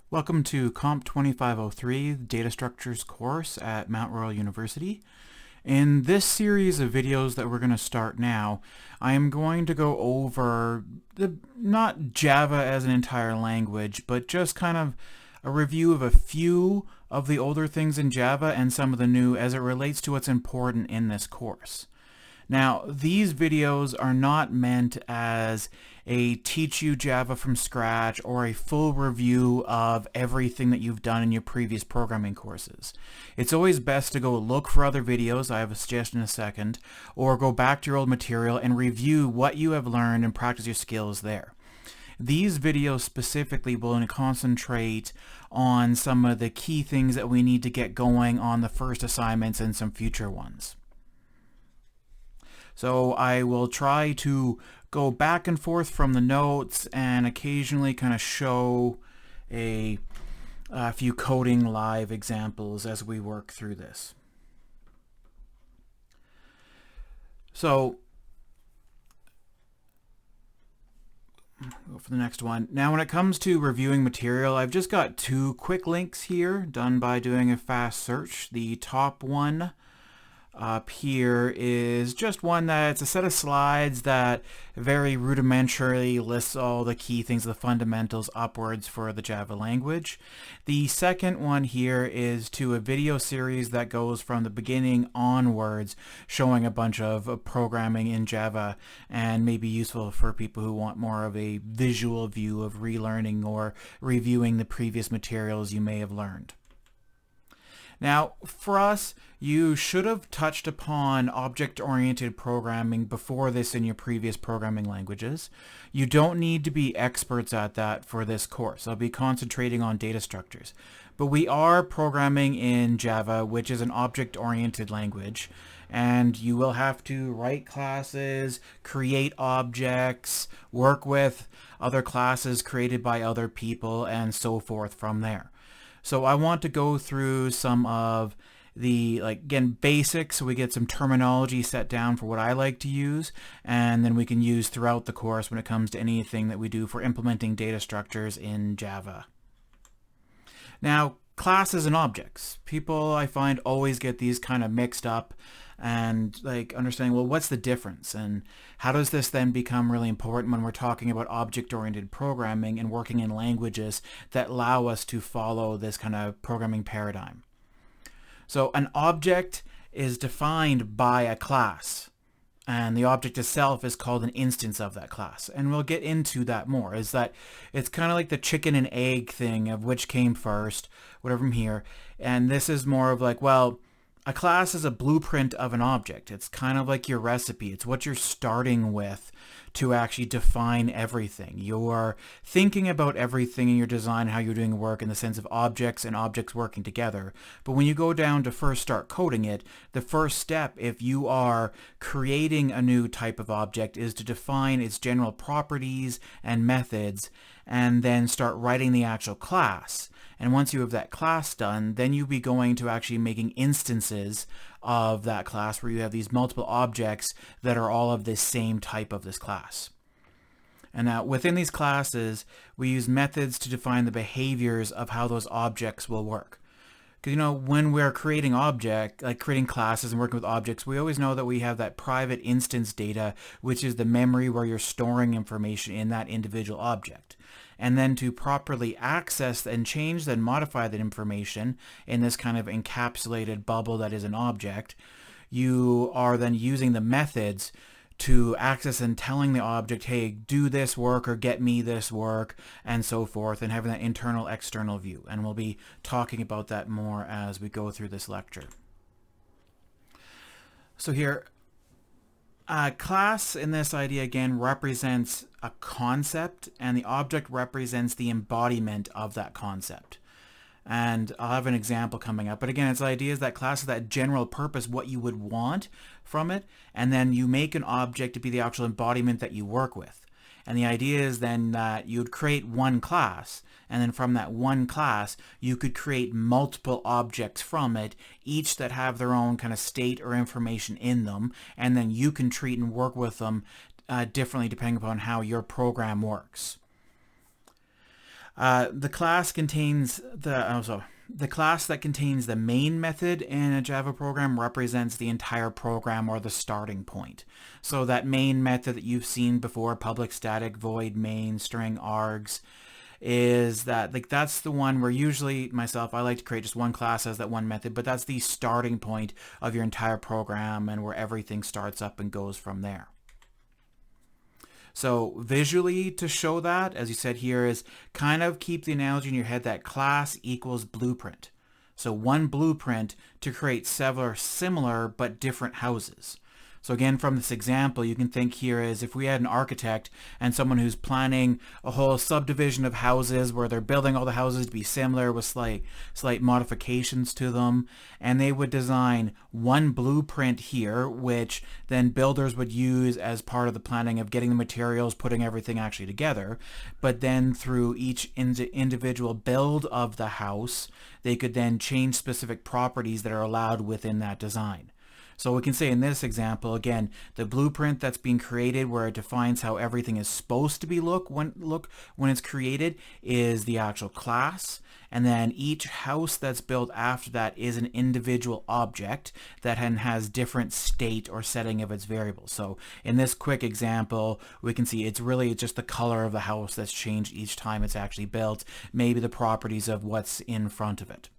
Welcome to Comp 2503 Data Structures course at Mount Royal University. In this series of videos that we're going to start now, I am going to go over not Java as an entire language, but just kind of a review of a few of the older things in Java and some of the new as it relates to what's important in this course. Now, these videos are not meant as a teach you Java from scratch or a full review of everything that you've done in your previous programming courses. It's always best to go look for other videos, I have a suggestion in a second, or go back to your old material and review what you have learned and practice your skills there. These videos specifically will concentrate on some of the key things that we need to get going on the first assignments and some future ones. So I will try to go back and forth from the notes and occasionally kind of show a few coding live examples as we work through this. So go for the next one. Now when it comes to reviewing material, I've just got two quick links here done by doing a fast search. The top one up here is just one that's a set of slides that very rudimentarily lists all the key things, the fundamentals upwards for the Java language. The second one here is to a video series that goes from the beginning onwards, showing a bunch of programming in Java and may be useful for people who want more of a visual view of relearning or reviewing the previous materials you may have learned. Now, for us, you should have touched upon object-oriented programming before this in your previous programming languages. You don't need to be experts at that for this course. I'll be concentrating on data structures. But we are programming in Java, which is an object-oriented language, and you will have to write classes, create objects, work with other classes created by other people, and so forth from there. So I want to go through some of the, again, basics so we get some terminology set down for what I like to use, and then we can use throughout the course when it comes to anything that we do for implementing data structures in Java. Now, classes and objects. People, I find, always get these kind of mixed up and understanding, well, what's the difference and how does this then become really important when we're talking about object-oriented programming and working in languages that allow us to follow this kind of programming paradigm. So an object is defined by a class, and the object itself is called an instance of that class. And we'll get into that more, is that it's kind of like the chicken and egg thing of which came first, whatever from here. And this is more of well, a class is a blueprint of an object. It's kind of like your recipe. It's what you're starting with to actually define everything. You're thinking about everything in your design, how you're doing work in the sense of objects and objects working together. But when you go down to first start coding it, the first step, if you are creating a new type of object, is to define its general properties and methods and then start writing the actual class. And once you have that class done, then you'll be going to actually making instances of that class where you have these multiple objects that are all of this same type of this class. And now within these classes, we use methods to define the behaviors of how those objects will work. Because, when we're creating creating classes and working with objects, we always know that we have that private instance data, which is the memory where you're storing information in that individual object. And then to properly access and change and modify that information in this kind of encapsulated bubble that is an object, you are then using the methods to access and telling the object, hey, do this work or get me this work, and so forth, and having that internal external view. And we'll be talking about that more as we go through this lecture. So here, a class in this idea again represents a concept, and the object represents the embodiment of that concept. And I'll have an example coming up. But again, its idea is that class is that general purpose, what you would want from it, and then you make an object to be the actual embodiment that you work with. And the idea is then that you'd create one class, and then from that one class, you could create multiple objects from it, each that have their own kind of state or information in them, and then you can treat and work with them differently depending upon how your program works. The class contains the class that contains the main method in a Java program represents the entire program or the starting point. So that main method that you've seen before, public static void main string args, is that that's the one where usually myself I like to create just one class as that one method, but that's the starting point of your entire program and where everything starts up and goes from there. So visually to show that, as you said here, is kind of keep the analogy in your head that class equals blueprint. So one blueprint to create several similar but different houses. So again, from this example, you can think here is if we had an architect and someone who's planning a whole subdivision of houses where they're building all the houses to be similar with slight modifications to them, and they would design one blueprint here, which then builders would use as part of the planning of getting the materials, putting everything actually together. But then through each individual build of the house, they could then change specific properties that are allowed within that design. So we can say in this example, again, the blueprint that's being created where it defines how everything is supposed to be look when it's created is the actual class. And then each house that's built after that is an individual object that has different state or setting of its variables. So in this quick example, we can see it's really just the color of the house that's changed each time it's actually built, maybe the properties of what's in front of it.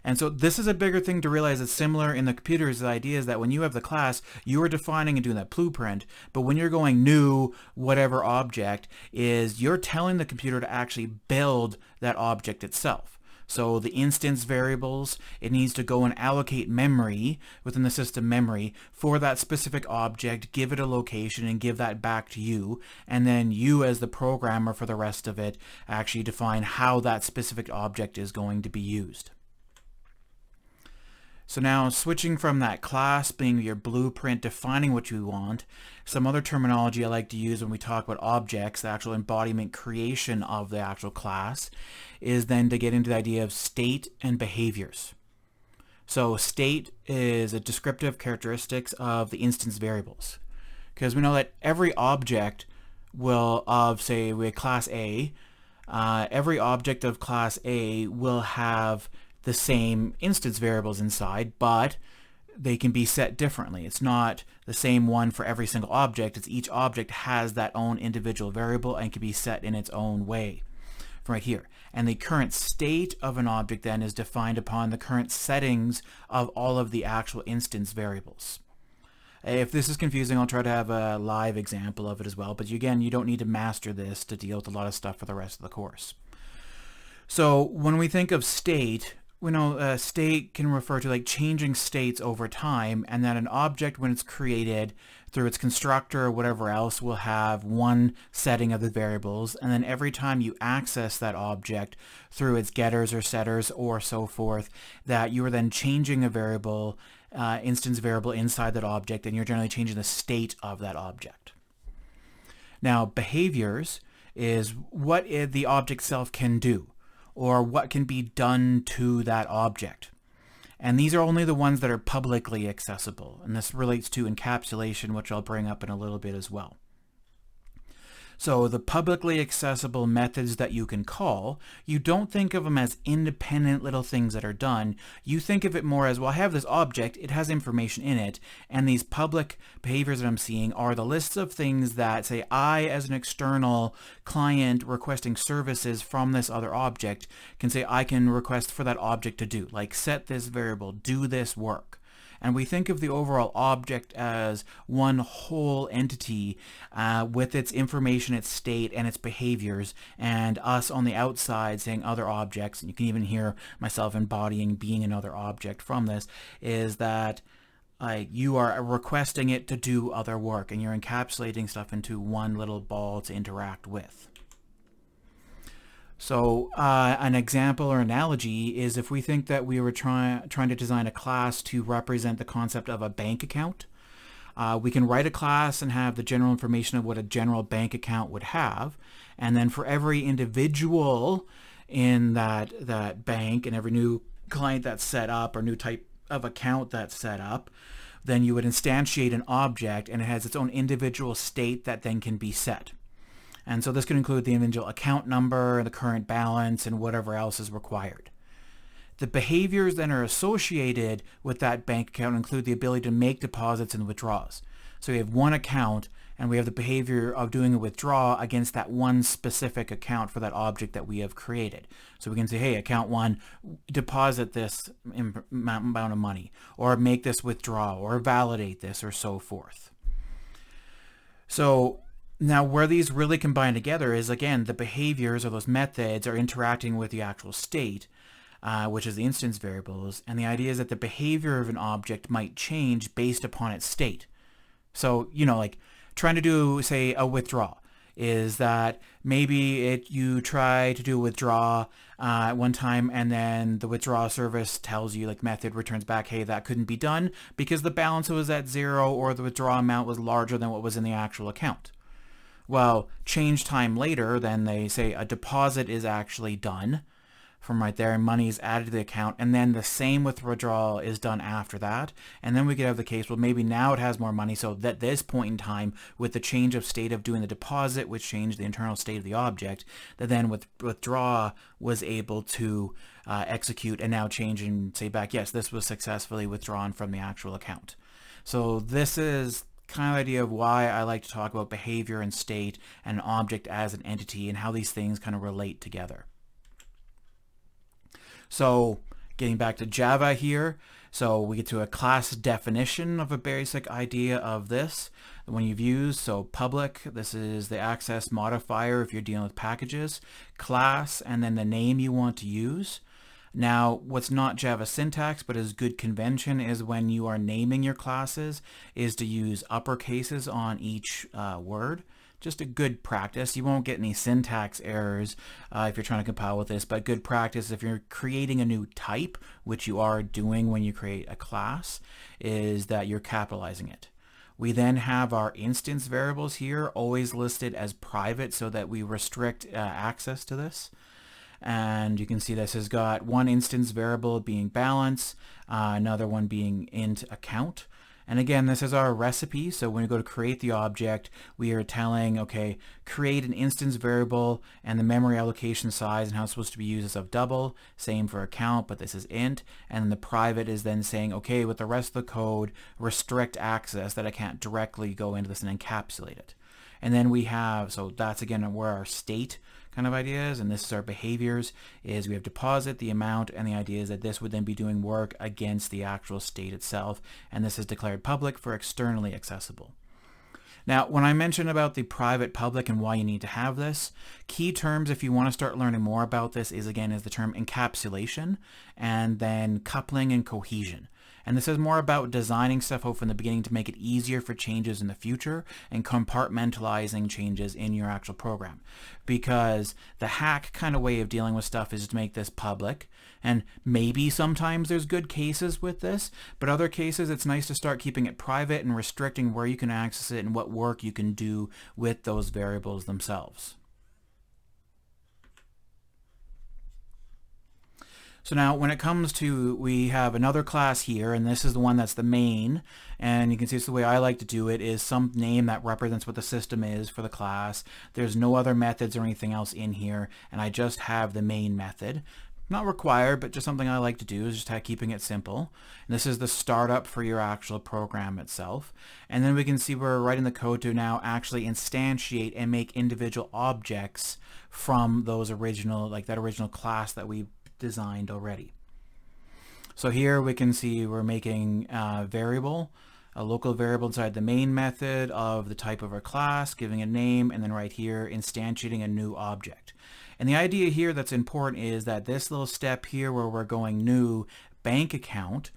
And so this is a bigger thing to realize. It's similar in the computers. The idea is that when you have the class, you are defining and doing that blueprint. But when you're going new, whatever object is, you're telling the computer to actually build that object itself. So the instance variables, it needs to go and allocate memory within the system memory for that specific object, give it a location and give that back to you. And then you as the programmer for the rest of it actually define how that specific object is going to be used. So now switching from that class being your blueprint, defining what you want, some other terminology I like to use when we talk about objects, the actual embodiment creation of the actual class, is then to get into the idea of state and behaviors. So state is a descriptive characteristics of the instance variables. Because we know that every object will, of say we have class A, every object of class A will have the same instance variables inside, but they can be set differently. It's not the same one for every single object. It's each object has that own individual variable and can be set in its own way from right here. And the current state of an object then is defined upon the current settings of all of the actual instance variables. If this is confusing, I'll try to have a live example of it as well, but again, you don't need to master this to deal with a lot of stuff for the rest of the course. So when we think of state, we know state can refer to changing states over time, and that an object when it's created through its constructor or whatever else will have one setting of the variables, and then every time you access that object through its getters or setters or so forth, that you are then changing a variable, instance variable inside that object, and you're generally changing the state of that object. Now behaviors is what the object itself can do, or what can be done to that object. And these are only the ones that are publicly accessible. And this relates to encapsulation, which I'll bring up in a little bit as well. So the publicly accessible methods that you can call, you don't think of them as independent little things that are done. You think of it more as, well, I have this object, it has information in it, and these public behaviors that I'm seeing are the lists of things that, say, I as an external client requesting services from this other object can say I can request for that object to do, like set this variable, do this work. And we think of the overall object as one whole entity with its information, its state, and its behaviors, and us on the outside saying other objects, and you can even hear myself embodying being another object from this, is that you are requesting it to do other work, and you're encapsulating stuff into one little ball to interact with. So an example or analogy is if we think that we were trying to design a class to represent the concept of a bank account, we can write a class and have the general information of what a general bank account would have, and then for every individual in that bank and every new client that's set up or new type of account that's set up, then you would instantiate an object and it has its own individual state that then can be set. And so this could include the individual account number, the current balance, and whatever else is required. The behaviors that are associated with that bank account include the ability to make deposits and withdrawals. So we have one account, and we have the behavior of doing a withdrawal against that one specific account for that object that we have created. So we can say, hey, account 1, deposit this amount of money, or make this withdrawal, or validate this, or so forth. So now where these really combine together is, again, the behaviors or those methods are interacting with the actual state, which is the instance variables, and the idea is that the behavior of an object might change based upon its state. So, like trying to do, say, a withdrawal is that maybe you try to do a withdrawal at one time, and then the withdrawal service tells you, like method returns back, hey, that couldn't be done because the balance was at 0 or the withdrawal amount was larger than what was in the actual account. Well, change time later, then they say a deposit is actually done from right there, and money is added to the account, and then the same withdrawal is done after that. And then we could have the case, well, maybe now it has more money, so that this point in time, with the change of state of doing the deposit, which changed the internal state of the object, that then withdraw was able to execute and now change and say back, yes, this was successfully withdrawn from the actual account. So this is kind of idea of why I like to talk about behavior and state and an object as an entity and how these things kind of relate together. So getting back to Java here, so we get to a class definition of a basic idea of this. The one you've used, so public, this is the access modifier if you're dealing with packages, class, and then the name you want to use. Now, what's not Java syntax, but is good convention, is when you are naming your classes, is to use uppercases on each word. Just a good practice. You won't get any syntax errors if you're trying to compile with this, but good practice if you're creating a new type, which you are doing when you create a class, is that you're capitalizing it. We then have our instance variables here always listed as private so that we restrict access to this. And you can see this has got one instance variable being balance, another one being int account. And again, this is our recipe. So when we go to create the object, we are telling, okay, create an instance variable and the memory allocation size and how it's supposed to be used is of double. Same for account, but this is int. And then the private is then saying, okay, with the rest of the code, restrict access that I can't directly go into this and encapsulate it. And then we have, so that's again where our state kind of ideas, and this is our behaviors, is we have deposit, the amount, and the idea is that this would then be doing work against the actual state itself, and this is declared public for externally accessible. Now, when I mentioned about the private public and why you need to have this, key terms if you want to start learning more about this is the term encapsulation and then coupling and cohesion. And this is more about designing stuff out from the beginning to make it easier for changes in the future and compartmentalizing changes in your actual program. Because the hack kind of way of dealing with stuff is to make this public. And maybe sometimes there's good cases with this, but other cases it's nice to start keeping it private and restricting where you can access it and what work you can do with those variables themselves. So now when it comes to, we have another class here, and this is the one that's the main, and you can see it's the way I like to do it is some name that represents what the system is for the class. There's no other methods or anything else in here, and I just have the main method. Not required, but just something I like to do is just keeping it simple. And this is the startup for your actual program itself. And then we can see we're writing the code to now actually instantiate and make individual objects from those original, like that original class that we designed already. So here we can see we're making a local variable inside the main method of the type of our class, giving a name, and then right here instantiating a new object. And the idea here that's important is that this little step here where we're going new bank account,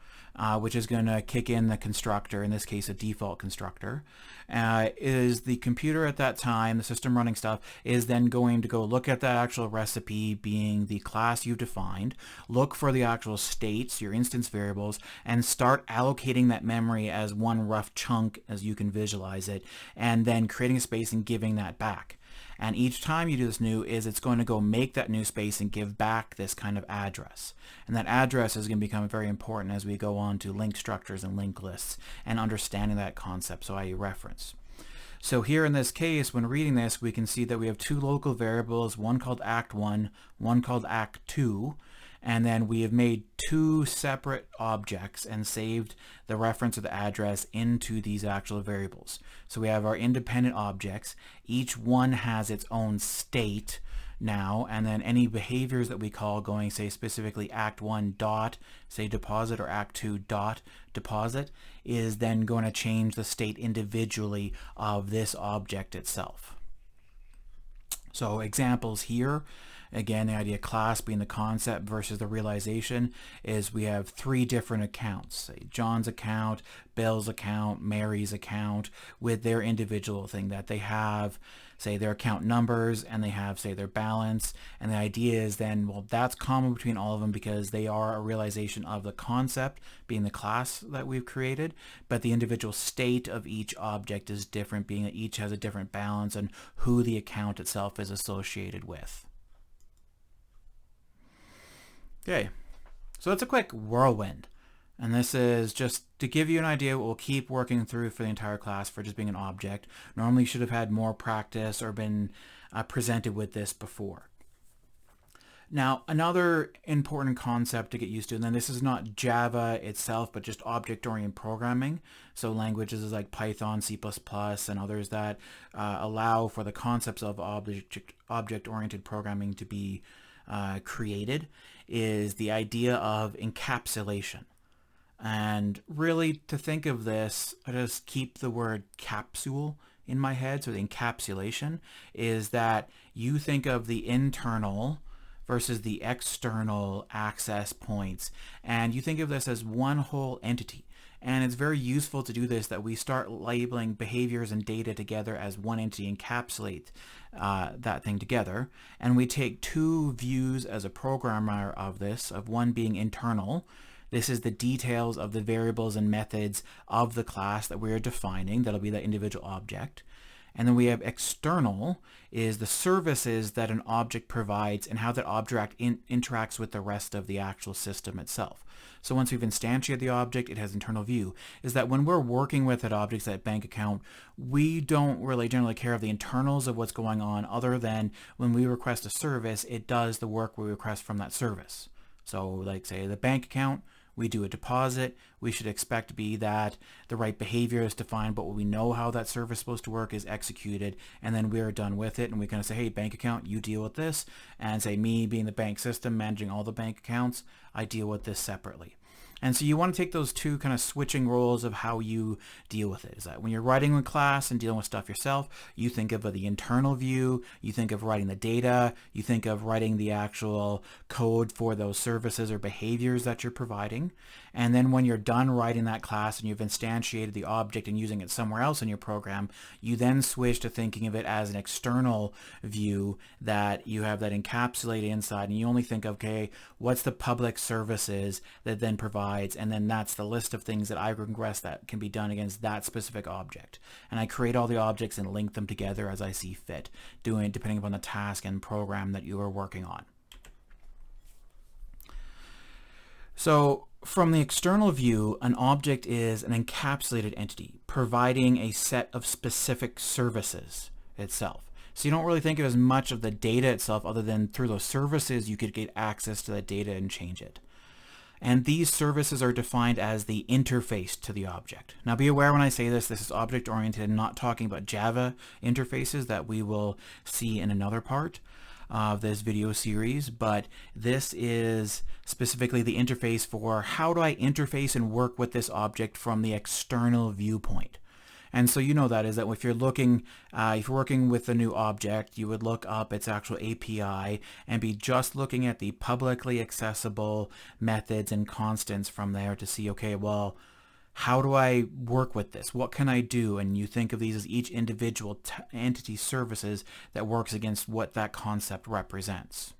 which is going to kick in the constructor, in this case a default constructor, is the computer at that time, the system running stuff, is then going to go look at that actual recipe being the class you've defined, look for the actual states, your instance variables, and start allocating that memory as one rough chunk as you can visualize it, and then creating a space and giving that back. And each time you do this new it's going to go make that new space and give back this kind of address. And that address is going to become very important as we go on to link structures and linked lists and understanding that concept, so I reference. So here in this case, when reading this, we can see that we have two local variables, one called act1, one called act2, and then we have made two separate objects and saved the reference of the address into these actual variables. So we have our independent objects. Each one has its own state now, and then any behaviors that we call going, say specifically act1 dot, say deposit, or act2 dot deposit, is then going to change the state individually of this object itself. So examples here, again, the idea of class being the concept versus the realization is we have three different accounts, say John's account, Bill's account, Mary's account, with their individual thing that they have, say their account numbers, and they have, say, their balance. And the idea is then, well, that's common between all of them because they are a realization of the concept being the class that we've created, but the individual state of each object is different, being that each has a different balance and who the account itself is associated with. Okay, so that's a quick whirlwind. And this is just to give you an idea what we'll keep working through for the entire class for just being an object. Normally you should have had more practice or been presented with this before. Now, another important concept to get used to, and then this is not Java itself, but just object-oriented programming. So languages like Python, C++, and others that allow for the concepts of object-oriented programming to be created, is the idea of encapsulation. And really, to think of this, I just keep the word capsule in my head. So the encapsulation is that you think of the internal versus the external access points, and you think of this as one whole entity. And it's very useful to do this, that we start labeling behaviors and data together as one entity, encapsulate that thing together. And we take two views as a programmer of this, of one being internal. This is the details of the variables and methods of the class that we're defining. That'll be that individual object. And then we have external, is the services that an object provides and how that object interacts with the rest of the actual system itself. So once we've instantiated the object, it has internal view. Is that when we're working with that object, that bank account, we don't really generally care of the internals of what's going on, other than when we request a service, it does the work we request from that service. So like, say, the bank account, we do a deposit, we should expect to be that the right behavior is defined, but we know how that service is supposed to work is executed, and then we're done with it, and we kind of say, hey, bank account, you deal with this, and say, me being the bank system, managing all the bank accounts, I deal with this separately. And so you want to take those two kind of switching roles of how you deal with it. Is that when you're writing with class and dealing with stuff yourself, you think of the internal view, you think of writing the data, you think of writing the actual code for those services or behaviors that you're providing. And then when you're done writing that class and you've instantiated the object and using it somewhere else in your program, you then switch to thinking of it as an external view that you have that encapsulated inside, and you only think of, okay, what's the public services that then provides, and then that's the list of things that I request that can be done against that specific object. And I create all the objects and link them together as I see fit, doing it depending upon the task and program that you are working on. So from the external view, an object is an encapsulated entity providing a set of specific services itself. So you don't really think of as much of the data itself, other than through those services you could get access to that data and change it. And these services are defined as the interface to the object. Now be aware when I say this is object-oriented and not talking about Java interfaces that we will see in another part of this video series, but this is specifically the interface for how do I interface and work with this object from the external viewpoint. And so you know that is that if you're looking, if you're working with a new object, you would look up its actual API and be just looking at the publicly accessible methods and constants from there to see, okay, well, how do I work with this? What can I do? And you think of these as each individual entity services that works against what that concept represents.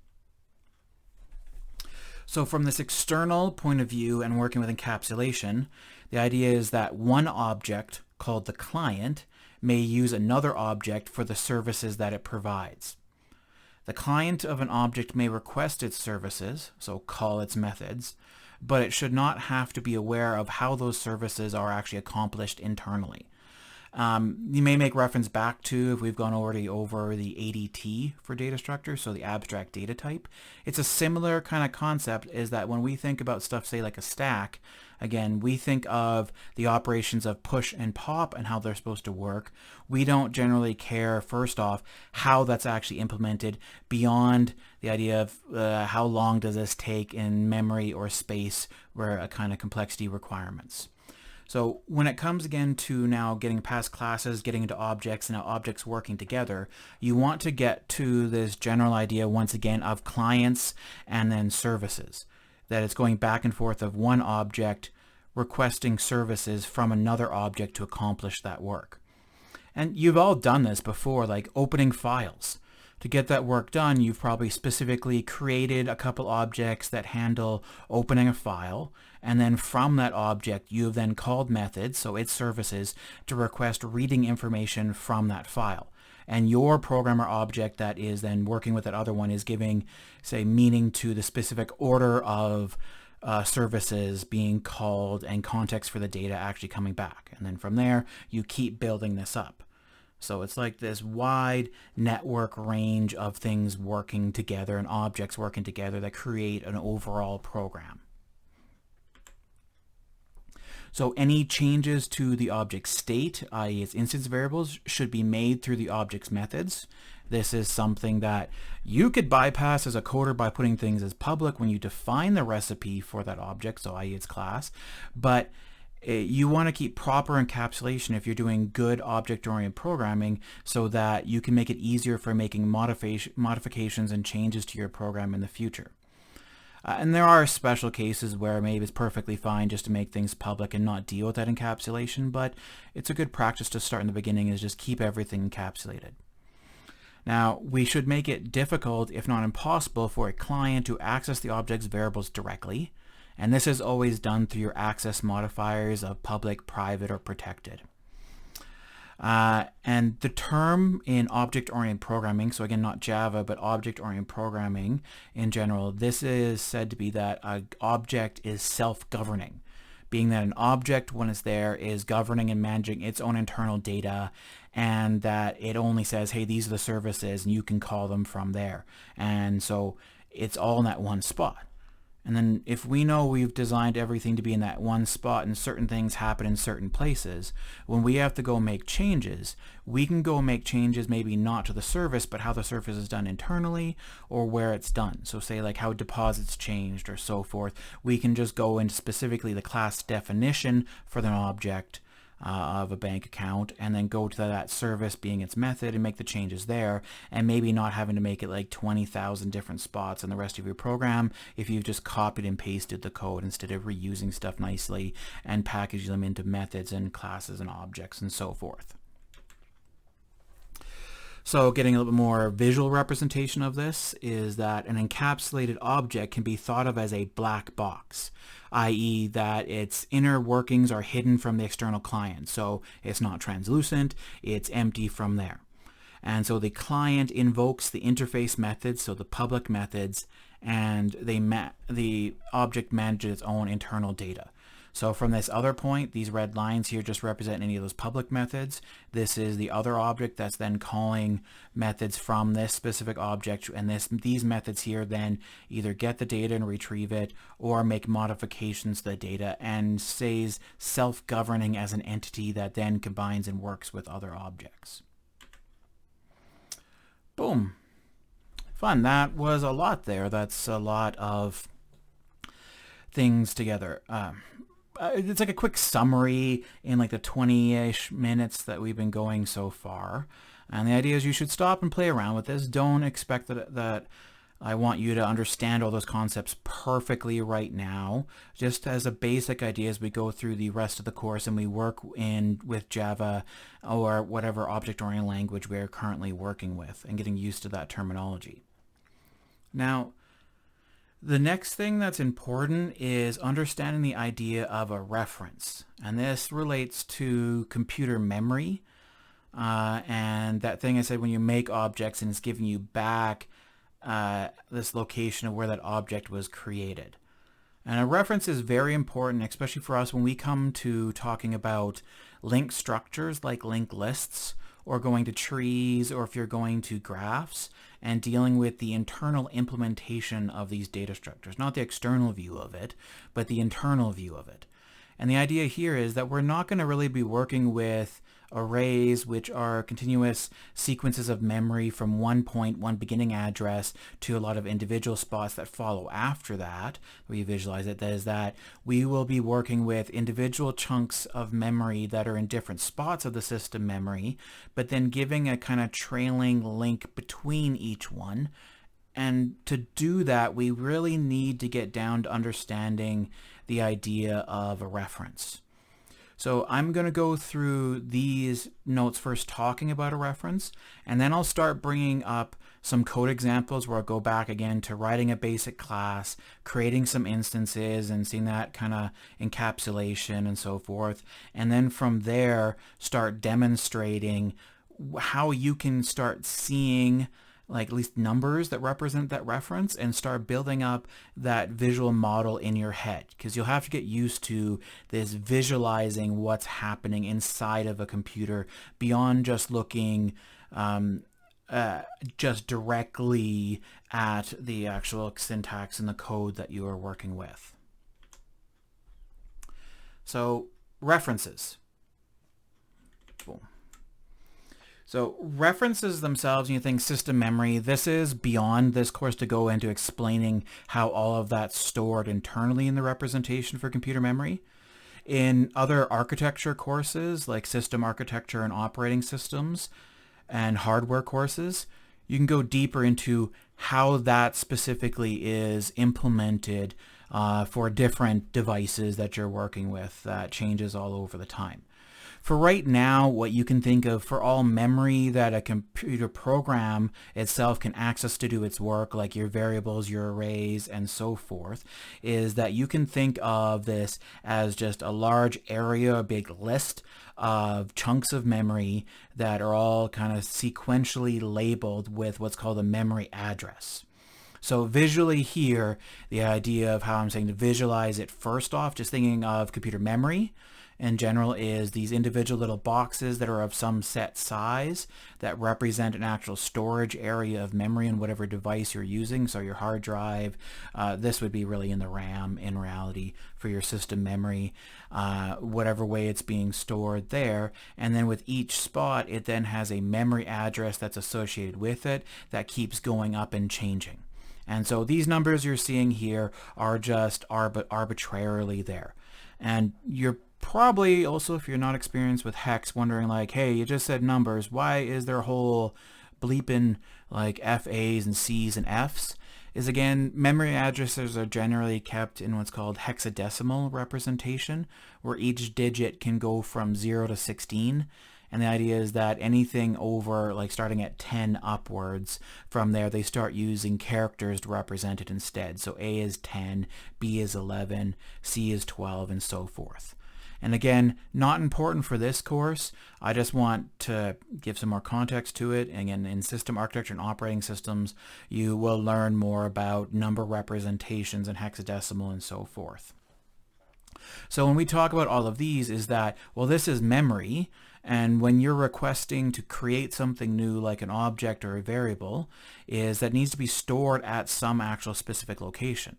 So from this external point of view and working with encapsulation, the idea is that one object called the client may use another object for the services that it provides. The client of an object may request its services, so call its methods, but it should not have to be aware of how those services are actually accomplished internally. You may make reference back to, if we've gone already over, the ADT for data structure, so the abstract data type. It's a similar kind of concept, is that when we think about stuff, say like a stack, again, we think of the operations of push and pop and how they're supposed to work. We don't generally care, first off, how that's actually implemented beyond the idea of how long does this take in memory or space, where a kind of complexity requirements. So when it comes again to now getting past classes, getting into objects, and now objects working together, you want to get to this general idea once again of clients and then services. That it's going back and forth of one object requesting services from another object to accomplish that work. And you've all done this before, like opening files. To get that work done, you've probably specifically created a couple objects that handle opening a file, and then from that object, you've then called methods, so its services, to request reading information from that file. And your programmer object that is then working with that other one is giving, say, meaning to the specific order of services being called and context for the data actually coming back. And then from there, you keep building this up. So it's like this wide network range of things working together and objects working together that create an overall program. So any changes to the object state, i.e. its instance variables, should be made through the object's methods. This is something that you could bypass as a coder by putting things as public when you define the recipe for that object, so i.e. its class. But you want to keep proper encapsulation if you're doing good object-oriented programming, so that you can make it easier for making modifications and changes to your program in the future. And there are special cases where maybe it's perfectly fine just to make things public and not deal with that encapsulation, but it's a good practice to start in the beginning, is just keep everything encapsulated. Now, we should make it difficult, if not impossible, for a client to access the object's variables directly. And this is always done through your access modifiers of public, private, or protected. And the term in object-oriented programming, so again, not Java, but object-oriented programming in general, this is said to be that an object is self-governing, being that an object, when it's there, is governing and managing its own internal data, and that it only says, hey, these are the services, and you can call them from there. And so it's all in that one spot. And then if we know we've designed everything to be in that one spot and certain things happen in certain places, when we have to go make changes, we can go make changes maybe not to the service, but how the service is done internally or where it's done. So say like how deposits changed or so forth. We can just go into specifically the class definition for the object of a bank account, and then go to that service being its method and make the changes there, and maybe not having to make it like 20,000 different spots in the rest of your program if you've just copied and pasted the code instead of reusing stuff nicely and packaging them into methods and classes and objects and so forth. So getting a little bit more visual representation of this is that an encapsulated object can be thought of as a black box, i.e. that its inner workings are hidden from the external client. So it's not translucent, it's empty from there. And so the client invokes the interface methods, so the public methods, and the object manages its own internal data. So from this other point, these red lines here just represent any of those public methods. This is the other object that's then calling methods from this specific object, and these methods here then either get the data and retrieve it or make modifications to the data and stays self-governing as an entity that then combines and works with other objects. Boom. Fun. That was a lot there. That's a lot of things together. It's like a quick summary in like the 20-ish minutes that we've been going so far. And the idea is you should stop and play around with this. Don't expect that I want you to understand all those concepts perfectly right now. Just as a basic idea as we go through the rest of the course and we work with Java or whatever object-oriented language we're currently working with and getting used to that terminology. Now, the next thing that's important is understanding the idea of a reference. And this relates to computer memory. And that thing I said when you make objects and it's giving you back this location of where that object was created. And a reference is very important, especially for us when we come to talking about link structures like linked lists, or going to trees, or if you're going to graphs and dealing with the internal implementation of these data structures. Not the external view of it, but the internal view of it. And the idea here is that we're not going to really be working with arrays, which are continuous sequences of memory from one point, one beginning address, to a lot of individual spots that follow after that. We visualize it as that we will be working with individual chunks of memory that are in different spots of the system memory, but then giving a kind of trailing link between each one. And to do that, we really need to get down to understanding the idea of a reference. So I'm going to go through these notes first talking about a reference, and then I'll start bringing up some code examples where I'll go back again to writing a basic class, creating some instances and seeing that kind of encapsulation and so forth. And then from there, start demonstrating how you can start seeing like at least numbers that represent that reference and start building up that visual model in your head, because you'll have to get used to this visualizing what's happening inside of a computer beyond just looking just directly at the actual syntax and the code that you are working with. So references. Boom. So references themselves, you think system memory, this is beyond this course to go into explaining how all of that's stored internally in the representation for computer memory. In other architecture courses like system architecture and operating systems and hardware courses, you can go deeper into how that specifically is implemented for different devices that you're working with. That changes all over the time. For right now, what you can think of for all memory that a computer program itself can access to do its work, like your variables, your arrays, and so forth, is that you can think of this as just a large area, a big list of chunks of memory that are all kind of sequentially labeled with what's called a memory address. So visually here, the idea of how I'm saying to visualize it first off, just thinking of computer memory in general is these individual little boxes that are of some set size that represent an actual storage area of memory in whatever device you're using. So your hard drive, this would be really in the RAM in reality for your system memory, whatever way it's being stored there. And then with each spot, it then has a memory address that's associated with it that keeps going up and changing. And so these numbers you're seeing here are just arbitrarily there. And you're probably also, if you're not experienced with hex, wondering like, hey, you just said numbers. Why is there a whole bleeping like FAs and Cs and Fs? Is again, memory addresses are generally kept in what's called hexadecimal representation, where each digit can go from 0 to 16. And the idea is that anything over, like starting at 10 upwards, from there they start using characters to represent it instead. So A is 10, B is 11, C is 12, and so forth. And again, not important for this course. I just want to give some more context to it. And again, in system architecture and operating systems, you will learn more about number representations and hexadecimal and so forth. So when we talk about all of these is that, well, this is memory. And when you're requesting to create something new like an object or a variable, is that needs to be stored at some actual specific location.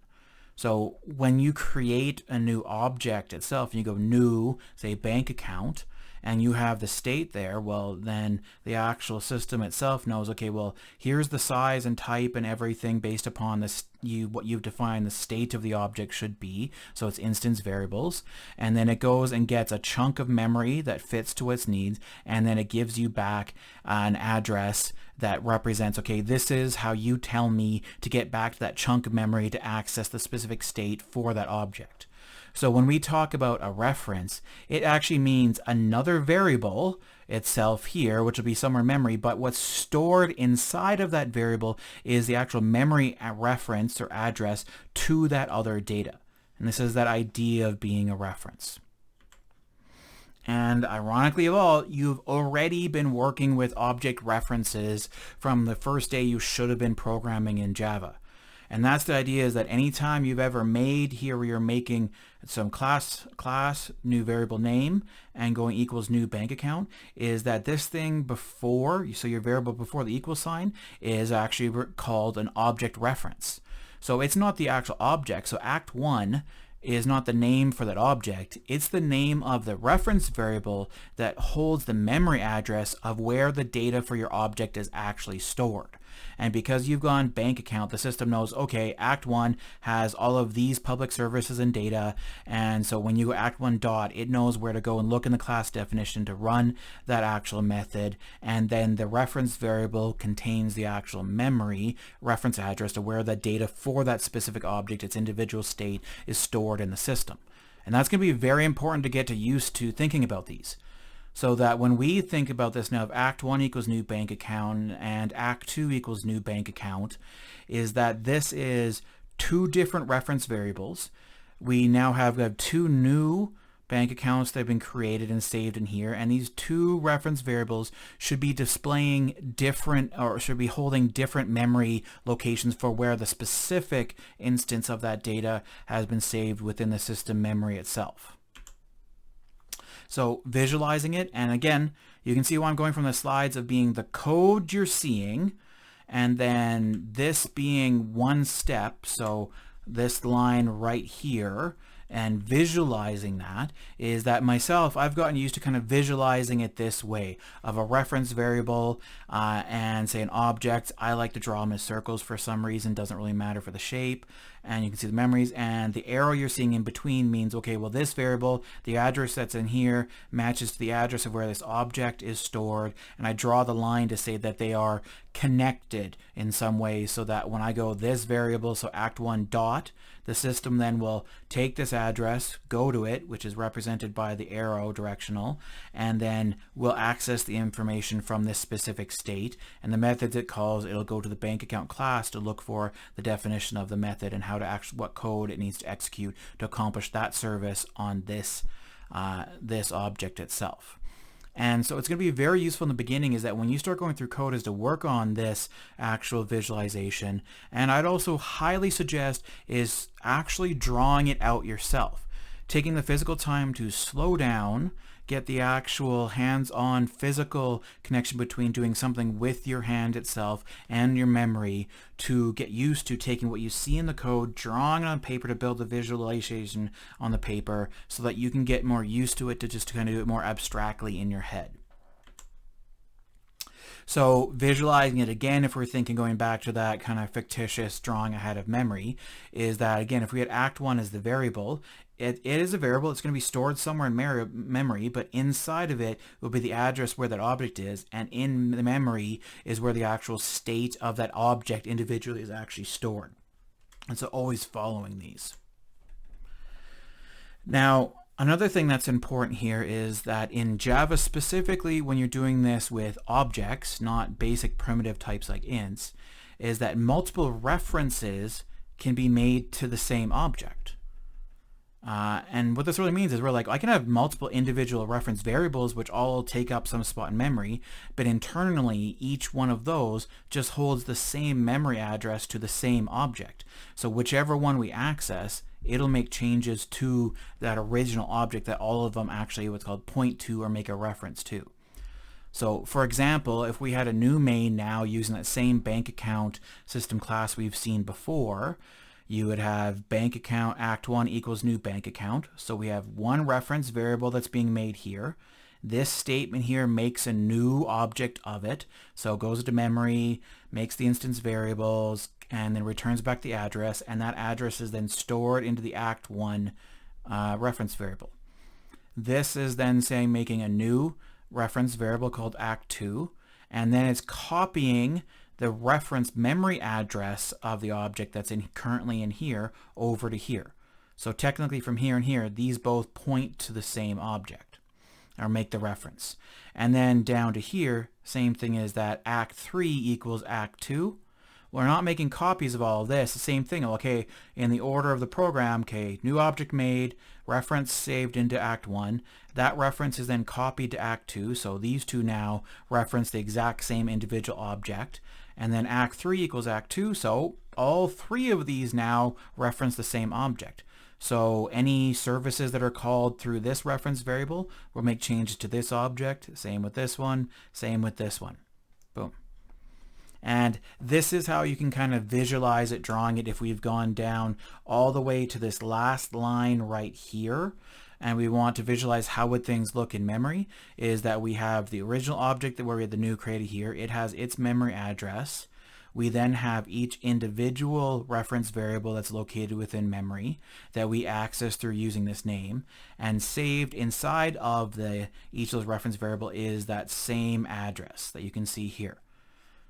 So when you create a new object itself, and you go new, say bank account, and you have the state there, well, then the actual system itself knows, okay, well, here's the size and type and everything based upon this, what you've defined the state of the object should be. So it's instance variables. And then it goes and gets a chunk of memory that fits to its needs. And then it gives you back an address that represents, okay, this is how you tell me to get back to that chunk of memory to access the specific state for that object. So when we talk about a reference, it actually means another variable itself here, which will be somewhere in memory, but what's stored inside of that variable is the actual memory reference or address to that other data. And this is that idea of being a reference. And ironically of all, you've already been working with object references from the first day you should have been programming in Java. And that's the idea, is that anytime you've ever made here where you're making some class, new variable name, and going equals new bank account, is that this thing before, so your variable before the equal sign, is actually called an object reference. So it's not the actual object. So act1 is not the name for that object. It's the name of the reference variable that holds the memory address of where the data for your object is actually stored. And because you've gone bank account, the system knows, okay, act1 has all of these public services and data, and so when you go act1 dot, it knows where to go and look in the class definition to run that actual method, and then the reference variable contains the actual memory reference address to where the data for that specific object, its individual state, is stored in the system. And that's going to be very important to get used to thinking about these. So that when we think about this now, of Act 1 equals new bank account and Act 2 equals new bank account, is that this is two different reference variables. We now have two new bank accounts that have been created and saved in here, and these two reference variables should be displaying different, or should be holding different memory locations for where the specific instance of that data has been saved within the system memory itself. So visualizing it, and again, you can see why I'm going from the slides of being the code you're seeing, and then this being one step, so this line right here, and visualizing that, is that myself, I've gotten used to kind of visualizing it this way, of a reference variable and say an object. I like to draw them as circles for some reason, doesn't really matter for the shape, and you can see the memories, and the arrow you're seeing in between means, okay, well, this variable, the address that's in here matches to the address of where this object is stored, and I draw the line to say that they are connected in some way, so that when I go this variable, so act1 dot, the system then will take this address, go to it, which is represented by the arrow directional, and then will access the information from this specific state, and the methods it calls, it'll go to the bank account class to look for the definition of the method and how to actually, what code it needs to execute to accomplish that service on this this object itself. And so it's going to be very useful in the beginning, is that when you start going through code, is to work on this actual visualization. And I'd also highly suggest is actually drawing it out yourself, taking the physical time to slow down, get the actual hands-on physical connection between doing something with your hand itself and your memory, to get used to taking what you see in the code, drawing it on paper to build the visualization on the paper, so that you can get more used to it, to just kind of do it more abstractly in your head. So visualizing it again, if we're thinking going back to that kind of fictitious drawing ahead of memory, is that again, if we had act 1 as the variable, it is a variable. It's going to be stored somewhere in memory, but inside of it will be the address where that object is, and in the memory is where the actual state of that object individually is actually stored. And so always following these. Now, another thing that's important here is that in Java specifically, when you're doing this with objects, not basic primitive types like ints, is that multiple references can be made to the same object. And what this really means is we're like, I can have multiple individual reference variables which all take up some spot in memory, but internally each one of those just holds the same memory address to the same object. So whichever one we access, it'll make changes to that original object that all of them actually what's called point to or make a reference to. So for example, if we had a new main now using that same bank account system class we've seen before, you would have bank account act1 equals new bank account. So we have one reference variable that's being made here. This statement here makes a new object of it. So it goes to memory, makes the instance variables, and then returns back the address. And that address is then stored into the act1 reference variable. This is then saying making a new reference variable called act2. And then it's copying the reference memory address of the object that's currently in here over to here. So technically from here and here, these both point to the same object or make the reference. And then down to here, same thing is that act 3 equals act 2. We're not making copies of all of this. The same thing, okay, in the order of the program, okay, new object made, reference saved into act 1. That reference is then copied to act 2. So these two now reference the exact same individual object. And then act 3 equals act 2, so all three of these now reference the same object. So any services that are called through this reference variable will make changes to this object. Same with this one, same with this one. Boom. And this is how you can kind of visualize it, drawing it. If we've gone down all the way to this last line right here, and we want to visualize how would things look in memory, is that we have the original object that where we had the new created here. It has its memory address. We then have each individual reference variable that's located within memory that we access through using this name, and saved inside of each of those reference variable is that same address that you can see here.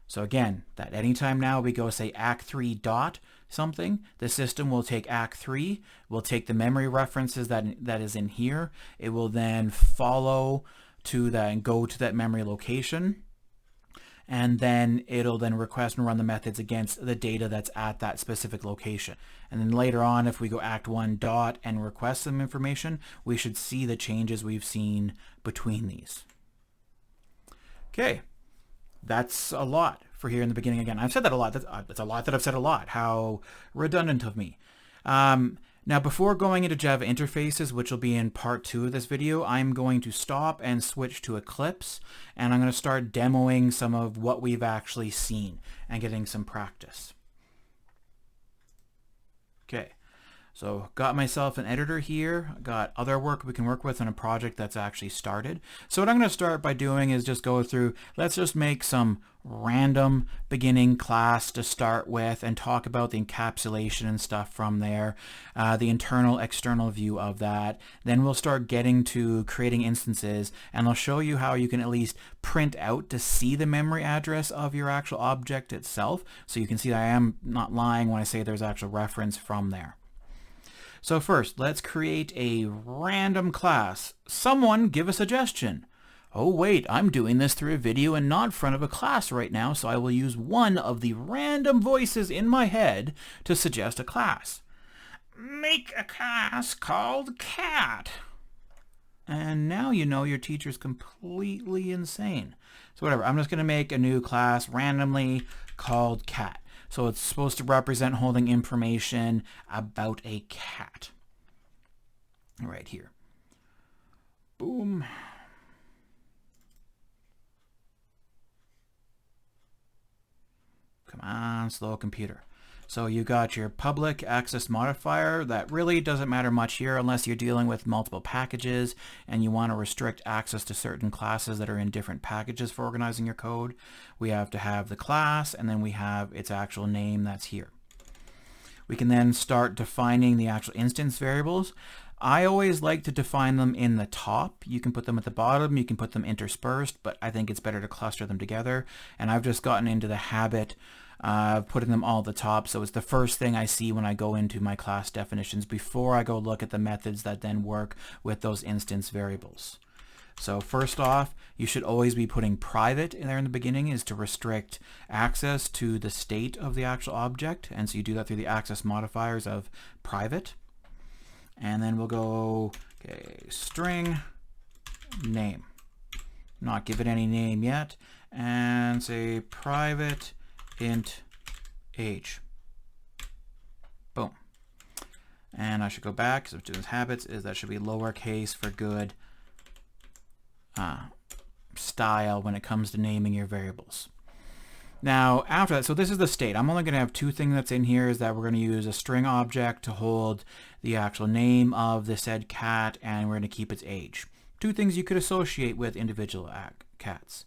So again, that anytime now we go say act 3 dot something, the system will take act 3, will take the memory references that is in here. It will then follow to that and go to that memory location. And then it'll then request and run the methods against the data that's at that specific location. And then later on, if we go act 1 dot and request some information, we should see the changes we've seen between these. Okay, that's a lot for here in the beginning. Again, I've said that a lot. That's a lot that I've said a lot. How redundant of me. Now, before going into Java interfaces, which will be in part 2 of this video, I'm going to stop and switch to Eclipse, and I'm going to start demoing some of what we've actually seen and getting some practice. Okay, so got myself an editor here, got other work we can work with in a project that's actually started. So what I'm going to start by doing is just go through, let's just make some random beginning class to start with and talk about the encapsulation and stuff from there, the internal external view of that. Then we'll start getting to creating instances, and I'll show you how you can at least print out to see the memory address of your actual object itself, so you can see that I am not lying when I say there's actual reference from there. So first, let's create a random class. Someone give a suggestion. Oh wait, I'm doing this through a video and not in front of a class right now, so I will use one of the random voices in my head to suggest a class. Make a class called Cat. And now you know your teacher's completely insane. So whatever, I'm just going to make a new class randomly called Cat. So it's supposed to represent holding information about a cat. Right here. Boom. Come on, slow computer. So you got your public access modifier. That really doesn't matter much here unless you're dealing with multiple packages and you want to restrict access to certain classes that are in different packages for organizing your code. We have to have the class, and then we have its actual name that's here. We can then start defining the actual instance variables. I always like to define them in the top. You can put them at the bottom, you can put them interspersed, but I think it's better to cluster them together. And I've just gotten into the habit of putting them all at the top, so it's the first thing I see when I go into my class definitions before I go look at the methods that then work with those instance variables. So first off, you should always be putting private in there in the beginning, is to restrict access to the state of the actual object, and so you do that through the access modifiers of private. And then we'll go, okay, string name. Not give it any name yet, and say private int age. Boom. And I should go back, because students' habits is that should be lowercase for good style when it comes to naming your variables. Now after that, so this is the state. I'm only going to have two things that's in here, is that we're going to use a string object to hold the actual name of the said cat, and we're going to keep its age. Two things you could associate with individual cats.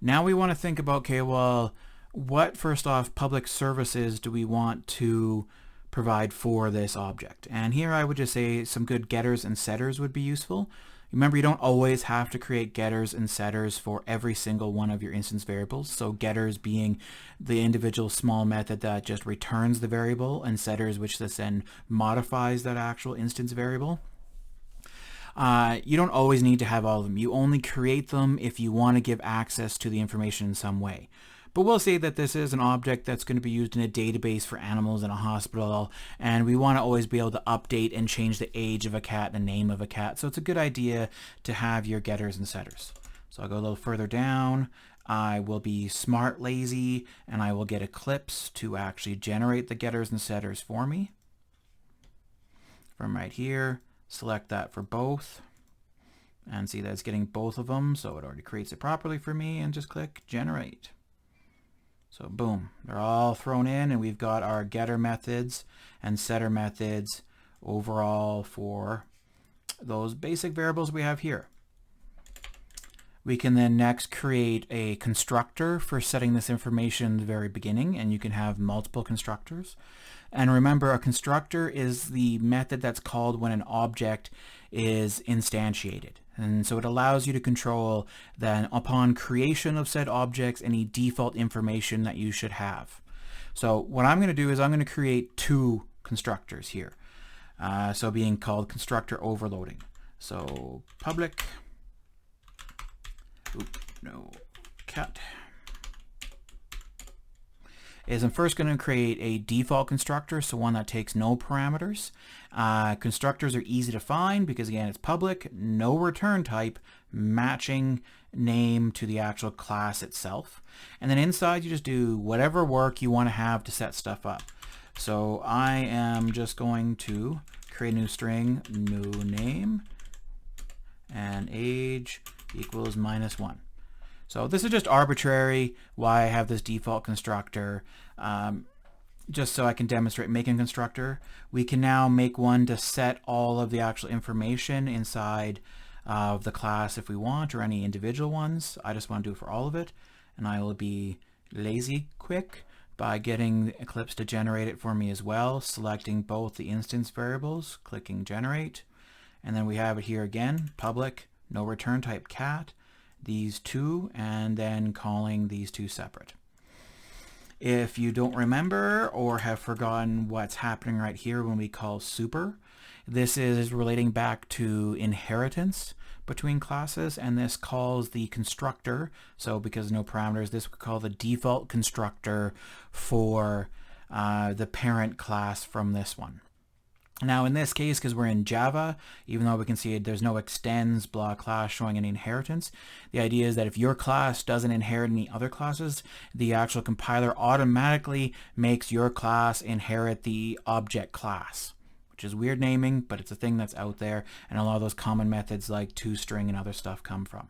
Now we want to think about, okay, well, what first off public services do we want to provide for this object? And here I would just say some good getters and setters would be useful. Remember, you don't always have to create getters and setters for every single one of your instance variables. So getters being the individual small method that just returns the variable, and setters which then modifies that actual instance variable. You don't always need to have all of them. You only create them if you want to give access to the information in some way. But we'll say that this is an object that's going to be used in a database for animals in a hospital, and we want to always be able to update and change the age of a cat, the name of a cat. So it's a good idea to have your getters and setters. So I'll go a little further down. I will be smart lazy and I will get Eclipse to actually generate the getters and setters for me. From right here, select that for both and see that it's getting both of them, so it already creates it properly for me, and just click generate. So boom, they're all thrown in, and we've got our getter methods and setter methods overall for those basic variables we have here. We can then next create a constructor for setting this information in the very beginning, and you can have multiple constructors. And remember, a constructor is the method that's called when an object is instantiated. And so it allows you to control then upon creation of said objects any default information that you should have. So what I'm going to do is I'm going to create two constructors here. So being called constructor overloading. So public, cat is I'm first going to create a default constructor, so one that takes no parameters. Constructors are easy to find because again it's public, no return type, matching name to the actual class itself. And then inside you just do whatever work you want to have to set stuff up. So I am just going to create a new string, new name, and age equals -1. So this is just arbitrary why I have this default constructor, just so I can demonstrate making a constructor. We can now make one to set all of the actual information inside of the class if we want, or any individual ones. I just want to do it for all of it, and I will be lazy quick by getting Eclipse to generate it for me as well, selecting both the instance variables, clicking generate, and then we have it here again, public, no return type cat, these two, and then calling these two separate. If you don't remember or have forgotten what's happening right here when we call super, this is relating back to inheritance between classes, and this calls the constructor, so because no parameters, this would call the default constructor for the parent class from this one. Now in this case, because we're in Java, even though we can see there's no extends blah class showing any inheritance, the idea is that if your class doesn't inherit any other classes, the actual compiler automatically makes your class inherit the object class, which is weird naming, but it's a thing that's out there, and a lot of those common methods like toString and other stuff come from.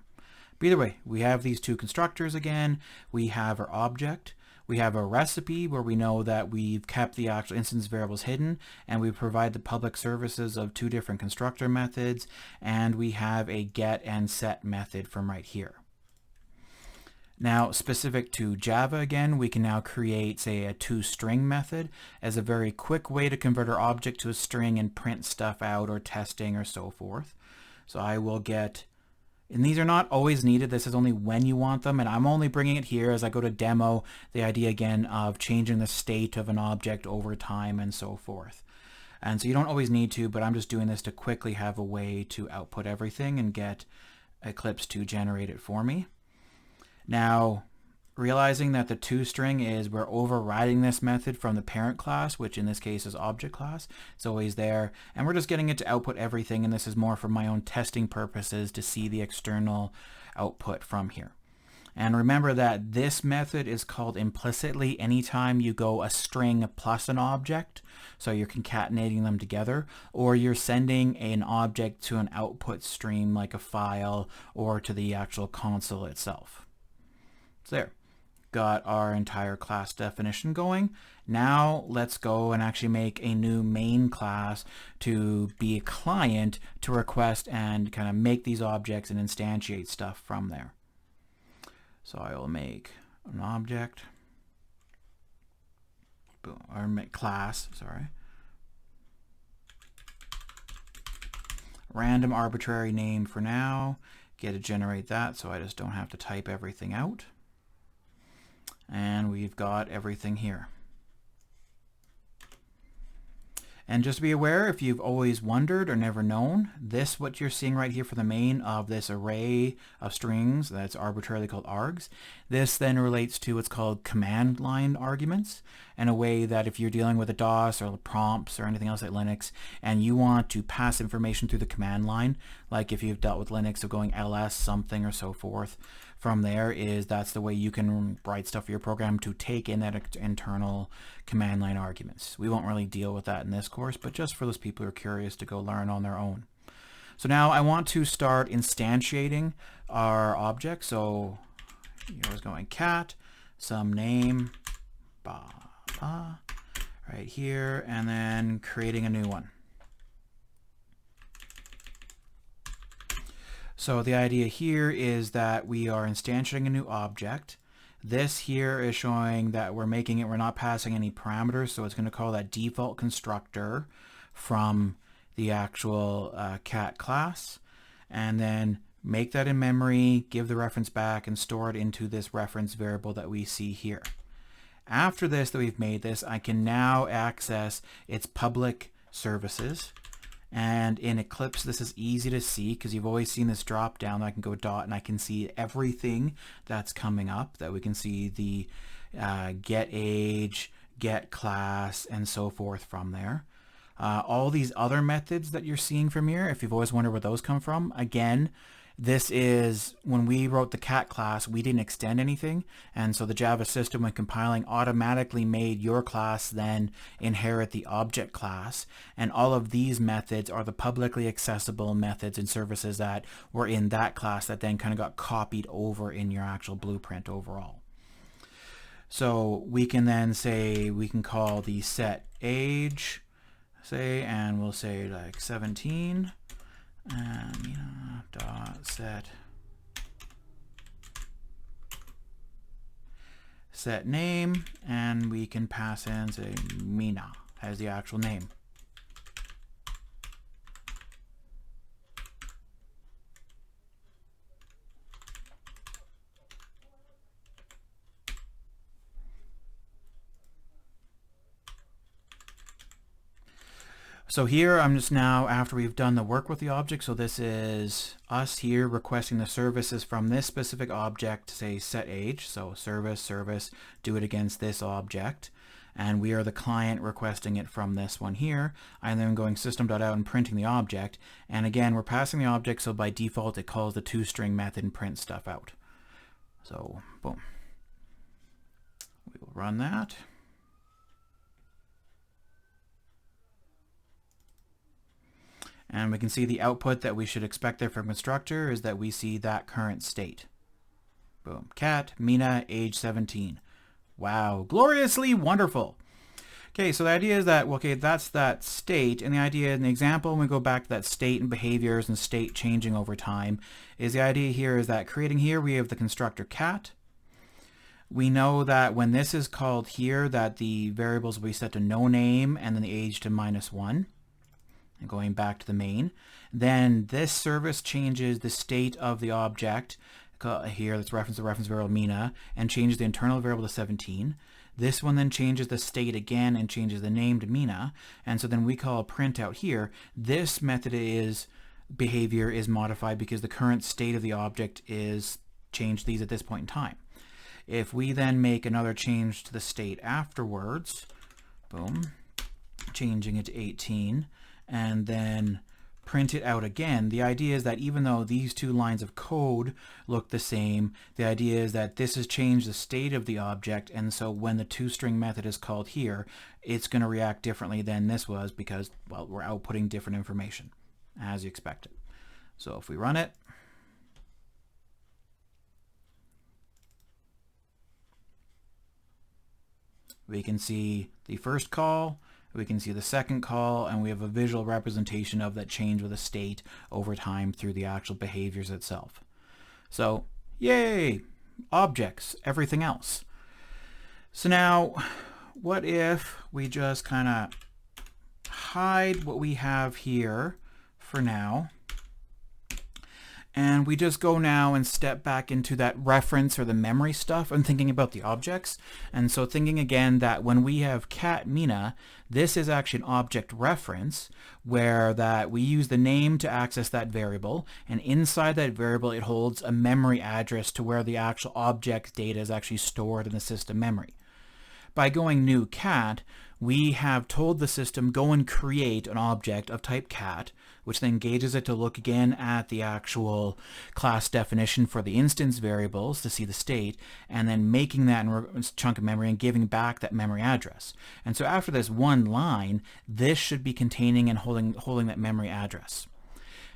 But either way, we have these two constructors again, we have our object, we have a recipe where we know that we've kept the actual instance variables hidden, and we provide the public services of two different constructor methods, and we have a get and set method from right here. Now specific to Java again, we can now create, say, a toString method as a very quick way to convert our object to a string and print stuff out or testing or so forth. So I will get, and these are not always needed, this is only when you want them, and I'm only bringing it here as I go to demo the idea again of changing the state of an object over time and so forth. And so you don't always need to, but I'm just doing this to quickly have a way to output everything and get Eclipse to generate it for me. Now, realizing that the toString is we're overriding this method from the parent class, which in this case is object class. It's always there, and we're just getting it to output everything, and this is more for my own testing purposes to see the external output from here. And remember that this method is called implicitly anytime you go a string plus an object, so you're concatenating them together, or you're sending an object to an output stream like a file or to the actual console itself. So there. Got our entire class definition going. Now let's go and actually make a new main class to be a client to request and kind of make these objects and instantiate stuff from there. So I will make an object, boom, or make class, sorry. Random arbitrary name for now. Get to generate that so I just don't have to type everything out. And we've got everything here. And just to be aware, if you've always wondered or never known, this, what you're seeing right here for the main of this array of strings that's arbitrarily called args, this then relates to what's called command line arguments. in a way that if you're dealing with a DOS or prompts or anything else like Linux and you want to pass information through the command line, like if you've dealt with Linux of going ls something or so forth, from there that's the way you can write stuff for your program to take in that internal command line arguments. We won't really deal with that in this course, but just for those people who are curious to go learn on their own. So now I want to start instantiating our object. So here's going cat, some name, right here, and then creating a new one. So the idea here is that we are instantiating a new object. This here is showing that we're not passing any parameters, so it's going to call that default constructor from the actual cat class, and then make that in memory, give the reference back, and store it into this reference variable that we see here. After this, that we've made this, I can now access its public services. And in Eclipse, this is easy to see because you've always seen this drop down. I can go dot and I can see everything that's coming up, that we can see the get age, get class, and so forth from there. All these other methods that you're seeing from here, if you've always wondered where those come from, again, this is when we wrote the cat class, we didn't extend anything, and so the Java system, when compiling, automatically made your class then inherit the object class, and all of these methods are the publicly accessible methods and services that were in that class that then kind of got copied over in your actual blueprint overall. So we can then say, we can call the set age, say, and we'll say like 17, and dot set name, and we can pass in, say, Mina as the actual name. So here I'm just now, after we've done the work with the object, so this is us here requesting the services from this specific object, say set age, so service, do it against this object, and we are the client requesting it from this one here. I'm then going system.out and printing the object, and again we're passing the object, so by default it calls the toString method and prints stuff out. So boom, we will run that. And we can see the output that we should expect there from constructor is that we see that current state. Boom. Cat, Mina, age 17. Wow. Gloriously wonderful. Okay, so the idea is that, okay, that's that state. And the idea in the example, when we go back to that state and behaviors and state changing over time, is the idea here is that creating here, we have the constructor cat. We know that when this is called here, that the variables will be set to no name and then the age to -1. And going back to the main, then this service changes the state of the object here, let's reference the reference variable Mina, and changes the internal variable to 17. This one then changes the state again and changes the name to Mina, and so then we call a print out here. This method is behavior is modified because the current state of the object is changed these at this point in time. If we then make another change to the state afterwards, boom, changing it to 18, and then print it out again. The idea is that even though these two lines of code look the same, the idea is that this has changed the state of the object, and so when the toString method is called here, it's going to react differently than this was because, well, we're outputting different information as you expected. So if we run it, we can see the first call, we can see the second call, and we have a visual representation of that change with a state over time through the actual behaviors itself. So, yay! Objects, everything else. So now, what if we just kind of hide what we have here for now, and we just go now and step back into that reference or the memory stuff and thinking about the objects. And so thinking again that when we have cat Mina, this is actually an object reference where that we use the name to access that variable, and inside that variable it holds a memory address to where the actual object data is actually stored in the system memory. by going new cat, we have told the system go and create an object of type cat, which then engages it to look again at the actual class definition for the instance variables to see the state, and then making that chunk of memory and giving back that memory address. And so after this one line, this should be containing and holding that memory address.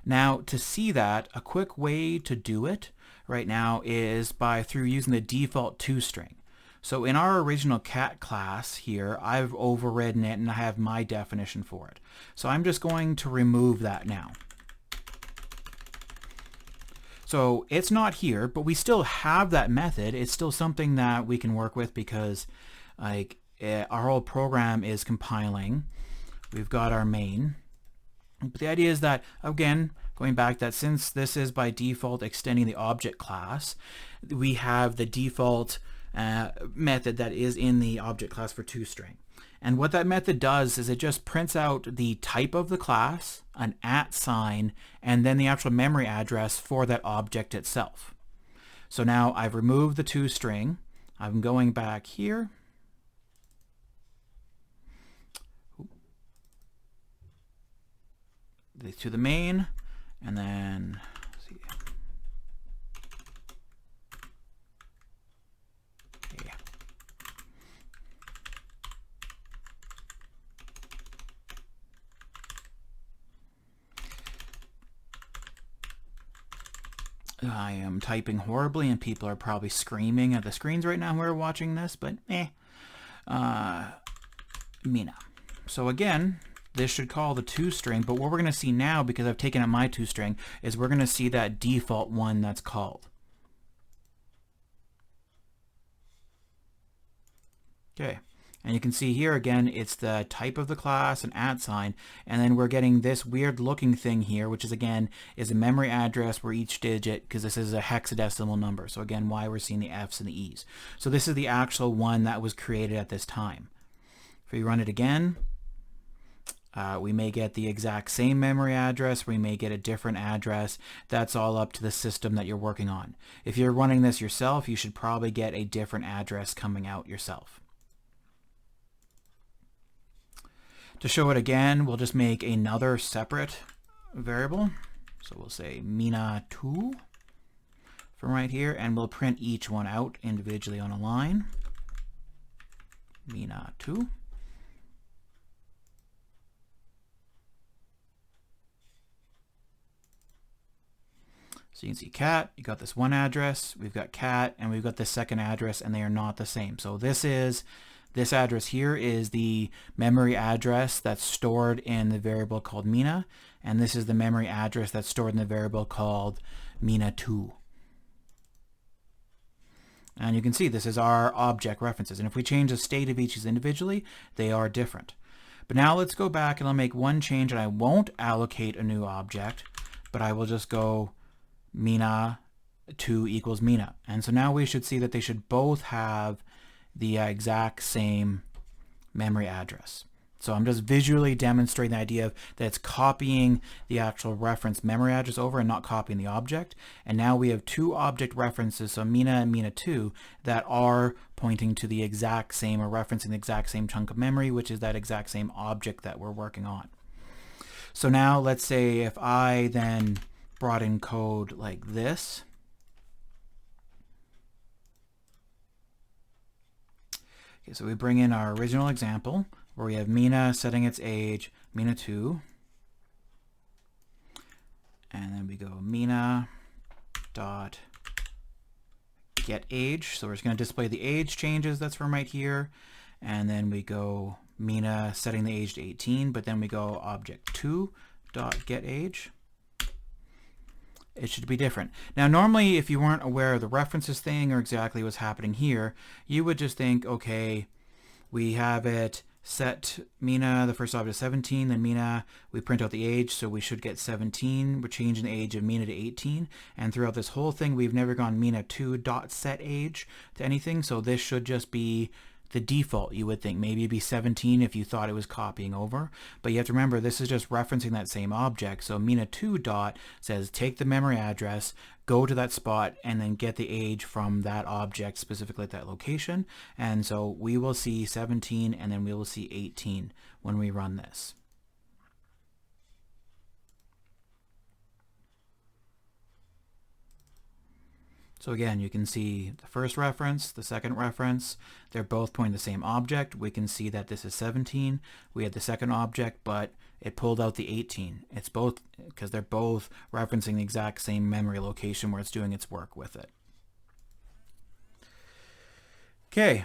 Now, to see that, a quick way to do it right now is through using the default toString. So in our original cat class here, I've overridden it and I have my definition for it. So I'm just going to remove that now. So it's not here, but we still have that method. It's still something that we can work with because our whole program is compiling. We've got our main. But the idea is that, again, going back, that since this is by default extending the object class, we have the default method that is in the object class for toString. And what that method does is it just prints out the type of the class, an @ sign, and then the actual memory address for that object itself. So now I've removed the toString. I'm going back here. To the main, and then let's see. Yeah. I am typing horribly and people are probably screaming at the screens right now who are watching this, but Mina. So again, this should call the toString, but what we're going to see now, because I've taken out my toString, is we're going to see that default one that's called. Okay, and you can see here again, it's the type of the class, an @ sign, and then we're getting this weird looking thing here, which is again, is a memory address where each digit, because this is a hexadecimal number. So again, why we're seeing the F's and the E's. So this is the actual one that was created at this time. If we run it again, we may get the exact same memory address, we may get a different address. That's all up to the system that you're working on. If you're running this yourself, you should probably get a different address coming out yourself. To show it again, we'll just make another separate variable. So we'll say Mina2 from right here, and we'll print each one out individually on a line. Mina2. So you can see cat, you got this one address, we've got cat, and we've got this second address, and they are not the same. So this address here is the memory address that's stored in the variable called Mina, and this is the memory address that's stored in the variable called Mina2. And you can see this is our object references, and if we change the state of each individually, they are different. But now let's go back and I'll make one change, and I won't allocate a new object, but I will just go Mina2 equals Mina. And so now we should see that they should both have the exact same memory address. So I'm just visually demonstrating the idea of that it's copying the actual reference memory address over and not copying the object. And now we have two object references, so Mina and Mina2, that are pointing to the exact same, or referencing the exact same chunk of memory, which is that exact same object that we're working on. So now let's say if I then brought in code like this. Okay, so we bring in our original example where we have Mina setting its age, Mina2, and then we go Mina dot get age. So we're just going to display the age changes that's from right here, and then we go Mina setting the age to 18, but then we go object2 dot get age. It should be different. Now normally if you weren't aware of the references thing or exactly what's happening here, you would just think, okay, we have it set Mina, the first object is 17, then Mina, we print out the age, so we should get 17. We're changing the age of Mina to 18, and throughout this whole thing we've never gone Mina2 dot set age to anything, so this should just be the default. You would think maybe it'd be 17 if you thought it was copying over, but you have to remember this is just referencing that same object. So Mina2 dot says take the memory address, go to that spot, and then get the age from that object, specifically at that location. And so we will see 17 and then we will see 18 when we run this. So again, you can see the first reference, the second reference, they're both pointing to the same object. We can see that this is 17. We had the second object, but it pulled out the 18. It's both, because they're both referencing the exact same memory location where it's doing its work with it. Okay.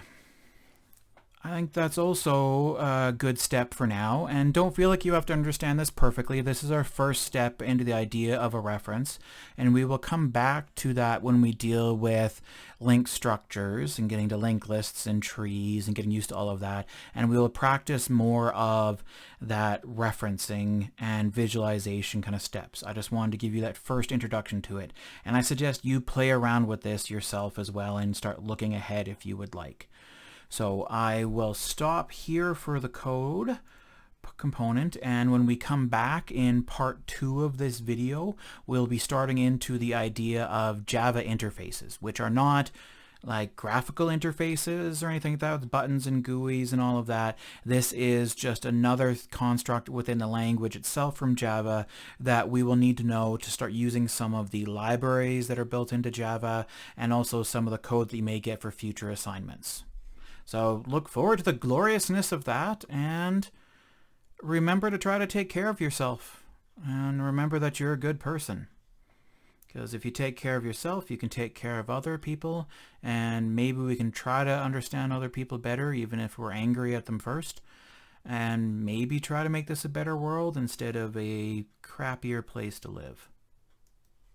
I think that's also a good step for now, and don't feel like you have to understand this perfectly. This is our first step into the idea of a reference, and we will come back to that when we deal with link structures and getting to linked lists and trees and getting used to all of that, and we will practice more of that referencing and visualization kind of steps. I just wanted to give you that first introduction to it, and I suggest you play around with this yourself as well and start looking ahead if you would like. So I will stop here for the code component, and when we come back in part 2 of this video, we'll be starting into the idea of Java interfaces, which are not like graphical interfaces or anything like that with buttons and GUIs and all of that. This is just another construct within the language itself from Java that we will need to know to start using some of the libraries that are built into Java and also some of the code that you may get for future assignments. So look forward to the gloriousness of that, and remember to try to take care of yourself, and remember that you're a good person. Because if you take care of yourself, you can take care of other people, and maybe we can try to understand other people better, even if we're angry at them first, and maybe try to make this a better world instead of a crappier place to live.